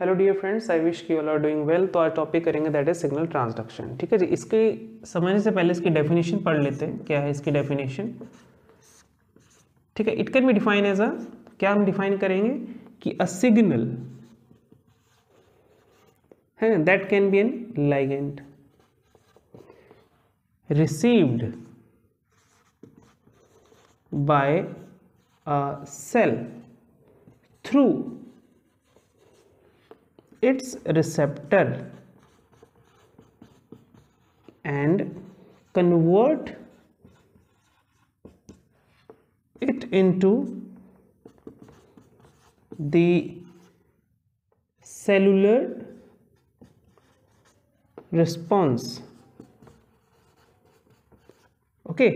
Hello dear friends, I wish you all are doing well. तो आज topic करेंगे that is signal transduction. ठीक है जी। इसके समझने से पहले इसकी डेफिनेशन पढ़ लेते हैं। क्या है इसकी डेफिनेशन? ठीक है, it can be define as a, क्या हम डिफाइन करेंगे कि अ सिग्नल है that can be an ligand received by a cell through its receptor and convert it into the cellular response. Okay,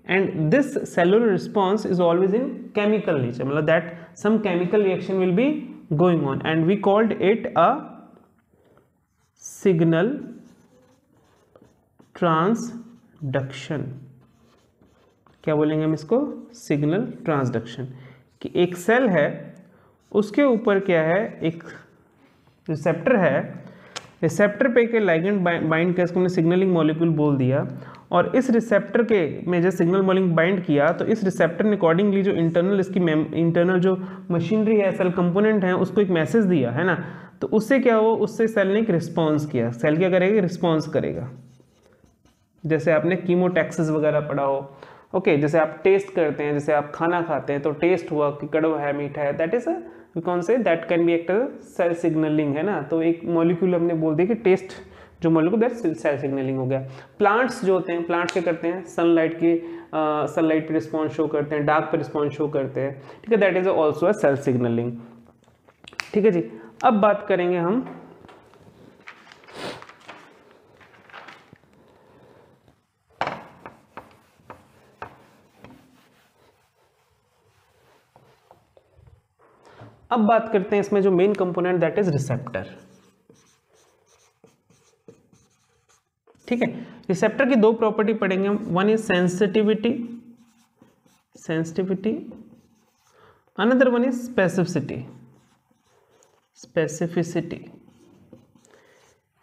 and this cellular response is always in chemical nature, मतलब that some chemical reaction will be going on and we called it a signal transduction. क्या बोलेंगे हम इसको? Signal transduction. कि एक cell है, उसके ऊपर क्या है, एक रिसेप्टर है, रिसेप्टर पे के लाइगेंड बाइंड कर, इसको हमने सिग्नलिंग मॉलिक्यूल बोल दिया। और इस रिसेप्टर के में जो सिग्नल मॉलिक्यूल बाइंड किया, तो इस रिसेप्टर ने अकॉर्डिंगली जो इंटरनल इसकी इंटरनल जो मशीनरी है, सेल कंपोनेंट है, उसको एक मैसेज दिया है ना। तो उससे क्या हो, उससे सेल ने एक रिस्पॉन्स किया। सेल क्या करेगा? रिस्पॉन्स करेगा। जैसे आपने कीमोटैक्सिस वगैरह पढ़ा हो। ओके, जैसे आप टेस्ट करते हैं, जैसे आप खाना खाते हैं तो टेस्ट हुआ कि कड़वा है, मीठा है, दैट इज वी कौन से that can be act cell signaling, है ना। तो एक मॉलिक्यूल हमने बोल दिया कि टेस्ट जो मॉलिक्यूल दैट सेल सिग्नलिंग हो गया। प्लांट्स जो होते हैं, प्लांट्स क्या करते हैं? सनलाइट पे रिस्पॉन्स शो करते हैं, डार्क पे रिस्पॉन्स शो करते हैं। ठीक है, that is also a cell signaling. ठीक है जी। अब बात करेंगे हम करते हैं इसमें जो main component that is receptor. ठीक है, रिसेप्टर की दो प्रॉपर्टी पढ़ेंगे हम। One is sensitivity, another one is specificity.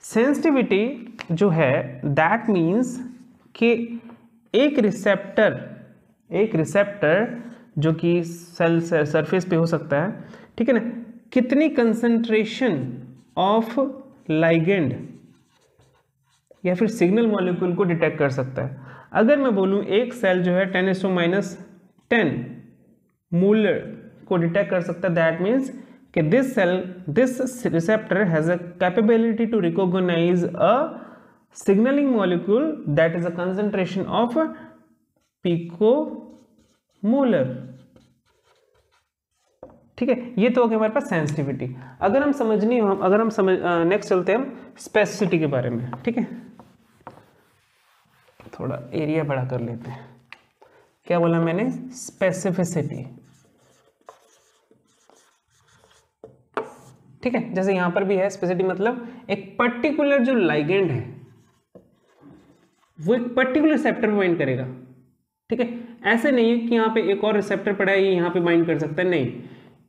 Sensitivity जो है दैट मीन्स कि एक रिसेप्टर जो कि सेल सरफेस पे हो सकता है, ठीक है ना, कितनी कंसंट्रेशन ऑफ लाइगेंड या फिर सिग्नल मॉलिक्यूल को डिटेक्ट कर सकता है। अगर मैं बोलूं एक सेल जो है 10⁻10 मोलर को डिटेक्ट कर सकता है, दैट मीन्स कि this receptor has a capability to recognize a signaling molecule that is a concentration of picomolar. ठीक है, ये तो हो गया हमारे पास सेंसिटिविटी। अगर हम समझ नेक्स्ट चलते हैं हम स्पेसिसिटी के बारे में। ठीक है, थोड़ा एरिया बड़ा कर लेते हैं। क्या बोला मैंने? स्पेसिफिसिटी। ठीक है, जैसे यहां पर भी है स्पेसिफिसिटी, मतलब एक पर्टिकुलर जो लाइगेंड है वो एक पर्टिकुलर रिसेप्टर पे बाइंड करेगा। ठीक है, ऐसे नहीं है कि यहां पे एक और रिसेप्टर पड़ा है, ये यहां पे बाइंड कर सकता है, नहीं।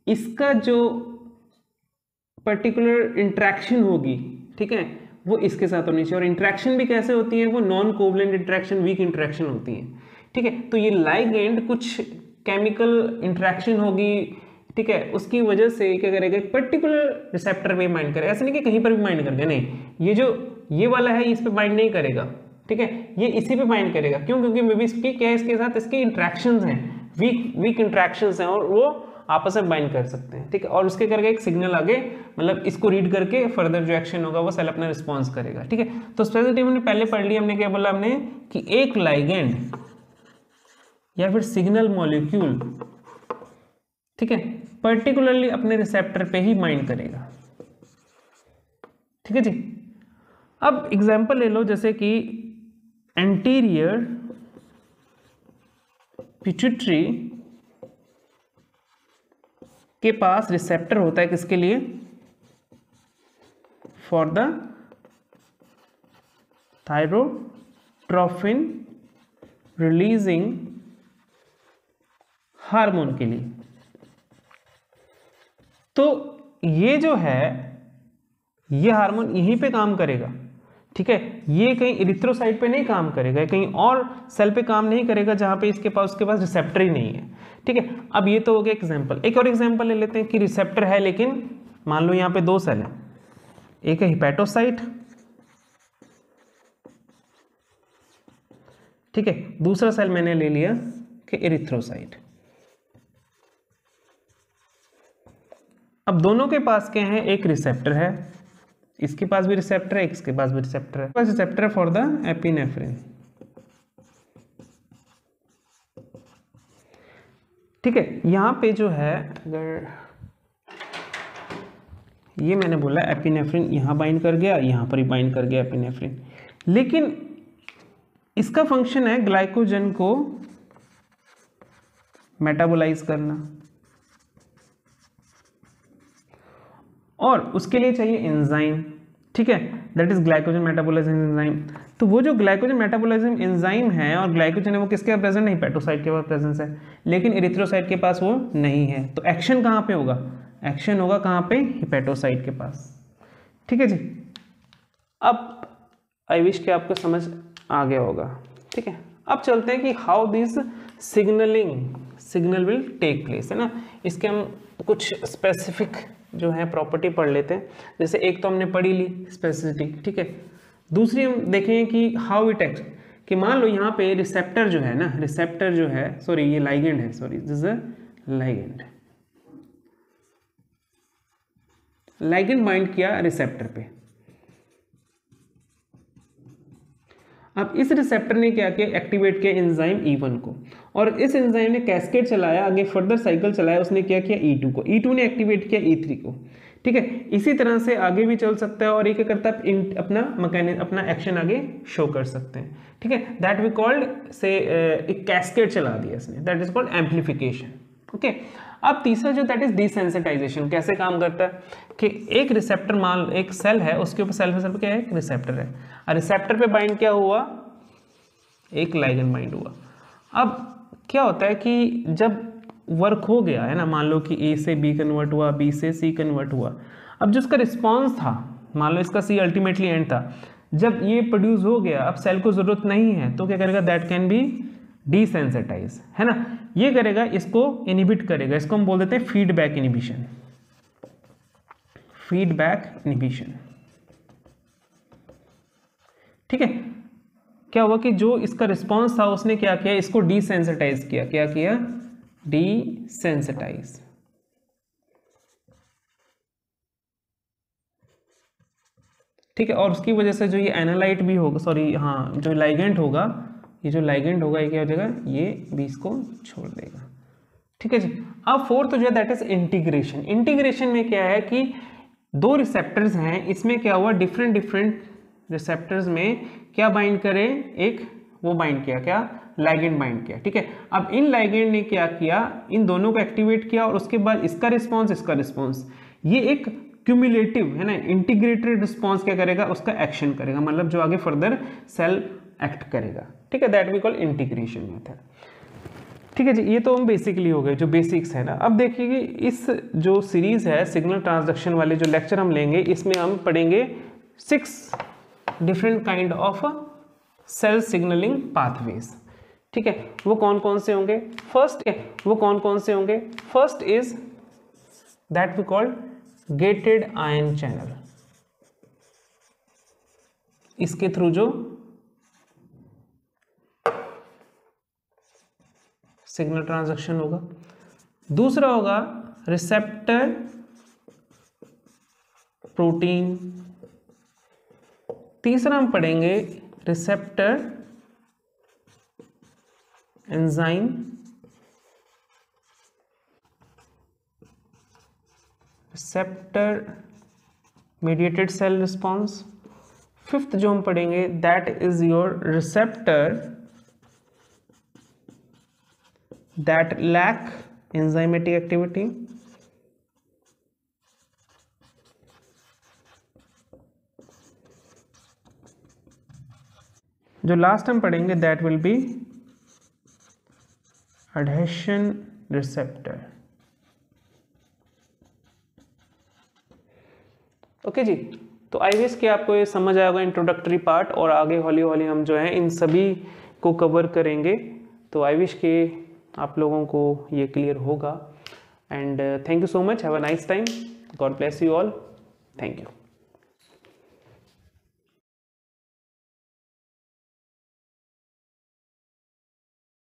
इसका जो पर्टिकुलर इंट्रैक्शन होगी, ठीक है, वो इसके साथ होनी चाहिए। और इंट्रैक्शन भी कैसे होती है? वो non covalent interaction, weak interaction होती है। ठीक है, तो ये लाइगेंड कुछ केमिकल इंट्रैक्शन होगी, ठीक है, उसकी वजह से क्या करेगा? एक पर्टिकुलर रिसेप्टर पे बाइंड करेगा। ऐसा नहीं कि कहीं पर भी बाइंड कर दे, नहीं। ये वाला है, इस पे बाइंड नहीं करेगा। ठीक है, ये इसी पे बाइंड करेगा। क्यों? क्योंकि मे बी इसकी क्या है, इसके साथ इसकी इंट्रैक्शंस हैं, वीक इंट्रैक्शंस हैं, और वो आपस में बाइंड कर सकते हैं। ठीक है, और उसके करके एक सिग्नल आगे, मतलब इसको रीड करके फर्दर जो एक्शन होगा वो सेल अपना रिस्पॉन्स करेगा। ठीक है, तो स्पेसिफिसिटी हमने पहले पढ़ ली। हमने क्या बोला? हमने कि एक लाइगेंड या फिर सिग्नल मॉलिक्यूल, ठीक है, पर्टिकुलरली अपने रिसेप्टर पे ही बाइंड करेगा। ठीक है जी। अब एग्जांपल ले लो, जैसे कि एंटीरियर पिट्यूटरी के पास रिसेप्टर होता है, किसके लिए? For the thyrotropin releasing hormone के लिए। तो ये जो है ये हार्मोन यहीं पे काम करेगा, ठीक है। ये कहीं इरिथ्रोसाइट पे नहीं काम करेगा, कहीं और सेल पे काम नहीं करेगा जहां पे उसके पास रिसेप्टर ही नहीं है, ठीक है। अब ये तो हो गया एग्जाम्पल। एक और एग्जाम्पल ले लेते हैं कि रिसेप्टर है लेकिन मान लो यहाँ पे 2 सेल है, एक है हिपैटोसाइट, ठीक है, दूसरा सेल मैंने ले लिया कि इरिथ्रोसाइट। अब दोनों के पास क्या है, एक रिसेप्टर है, इसके पास भी रिसेप्टर है, इसके पास भी रिसेप्टर है, बस रिसेप्टर फॉर द एपिनेफ्रिन, ठीक है। यहां पे जो है, अगर ये मैंने बोला एपिनेफ्रिन यहां बाइंड कर गया, यहां पर ही बाइंड कर गया एपिनेफ्रिन, लेकिन इसका फंक्शन है ग्लाइकोजन को मेटाबोलाइज करना, और उसके लिए चाहिए एंजाइम, ठीक है, that is glycogen metabolising enzyme. तो वो जो ग्लाइकोजन मेटाबोलाइजिंग एंजाइम है और ग्लाइकोजन है वो किसके प्रेजेंट है, हिपैटोसाइट के पास प्रेजेंस है, लेकिन इरिथ्रोसाइट के पास वो नहीं है। तो एक्शन कहाँ पे होगा, एक्शन होगा कहाँ पे, हिपैटोसाइट के पास, ठीक है जी। अब आई विश कि आपको समझ आ गया होगा, ठीक है। अब चलते हैं कि how this signal will take place, है ना। इसके हम कुछ स्पेसिफिक जो है प्रॉपर्टी पढ़ लेते हैं। जैसे एक तो हमने पढ़ी ली स्पेसिसिटी, ठीक है। दूसरी हम देखेंगे कि हाउ इट एक्ट, कि मान लो यहाँ पे रिसेप्टर जो है ना, रिसेप्टर जो है, सॉरी ये लाइगेंड है, sorry this is a ligand bind किया रिसेप्टर पे। अब इस रिसेप्टर ने क्या किया, एक्टिवेट किया एंजाइम E1 को, और इस एंजाइम ने कैस्केड चलाया, आगे फर्दर साइकिल चलाया, उसने क्या किया E2 को, E2 ने एक्टिवेट किया E3 को, ठीक है। इसी तरह से आगे भी चल सकता है, और ये क्या करता है, अपना मैकेनिज्म, अपना एक्शन आगे शो कर सकते हैं, ठीक है। दैट वी कॉल्ड से एक कैस्केड चला दिया इसने, that is called amplification, okay. अब तीसरा जो दैट इज डिसेंसिटाइजेशन, कैसे काम करता है कि एक रिसेप्टर, मान एक सेल है, उसके ऊपर सेल पे क्या है, एक रिसेप्टर है, और रिसेप्टर पे बाइंड क्या हुआ, एक लाइगेंड बाइंड हुआ। अब क्या होता है कि जब वर्क हो गया है ना, मान लो कि A से B कन्वर्ट हुआ, B से C कन्वर्ट हुआ, अब जो उसका रिस्पॉन्स था, मान लो इसका C अल्टीमेटली एंड था, जब ये प्रोड्यूस हो गया, अब सेल को जरूरत नहीं है, तो क्या करेगा, दैट कैन बी डिसेंसिटाइज, है ना। ये करेगा, इसको इनहिबिट करेगा, इसको हम बोल देते हैं फीडबैक इनहिबिशन, ठीक है। क्या हुआ कि जो इसका रिस्पॉन्स था उसने क्या किया, इसको डिसेंसिटाइज किया, क्या किया, डिसेंसिटाइज, ठीक है। और उसकी वजह से जो ये एनालाइट भी होगा, सॉरी हाँ, जो लाइगेंड होगा, ये जो लाइगेंड होगा ये क्या हो जाएगा, ये भी इसको छोड़ देगा, ठीक है जी। अब फोर्थ जो है दैट इज इंटीग्रेशन। इंटीग्रेशन में क्या है कि दो रिसेप्टर्स हैं, इसमें क्या हुआ, डिफरेंट रिसेप्टर्स में क्या बाइंड करे, एक वो बाइंड किया, क्या, लाइगेंड बाइंड किया, ठीक है। अब इन लाइगेंड ने क्या किया, इन दोनों को एक्टिवेट किया, और उसके बाद इसका रिस्पॉन्स, ये एक क्यूमुलेटिव है ना, इंटीग्रेटेड रिस्पॉन्स क्या करेगा, उसका एक्शन करेगा, मतलब जो आगे फर्दर सेल एक्ट करेगा, ठीक है। That we call integration method, ठीक है जी। ये तो हम बेसिकली हो गए जो बेसिक्स है ना। अब देखिए कि इस जो सीरीज है सिग्नल ट्रांसडक्शन वाले जो लेक्चर हम लेंगे, इसमें हम पढ़ेंगे 6 different kind of cell signaling pathways, ठीक है। वो कौन कौन से होंगे, first is that we called gated ion channel, इसके थ्रू जो सिग्नल ट्रांसडक्शन होगा। दूसरा होगा रिसेप्टर प्रोटीन, तीसरा हम पढ़ेंगे receptor enzyme, receptor mediated cell response. Fifth जो हम पढ़ेंगे that is your receptor that lack enzymatic activity. जो लास्ट हम पढ़ेंगे that will be adhesion receptor. Okay जी, तो आई विश कि आपको ये समझ आएगा इंट्रोडक्टरी पार्ट, और आगे हौली हौली हम जो है इन सभी को कवर करेंगे। तो आई विश कि आप लोगों को ये क्लियर होगा। And thank you so much, have a nice time, God bless you all, thank you.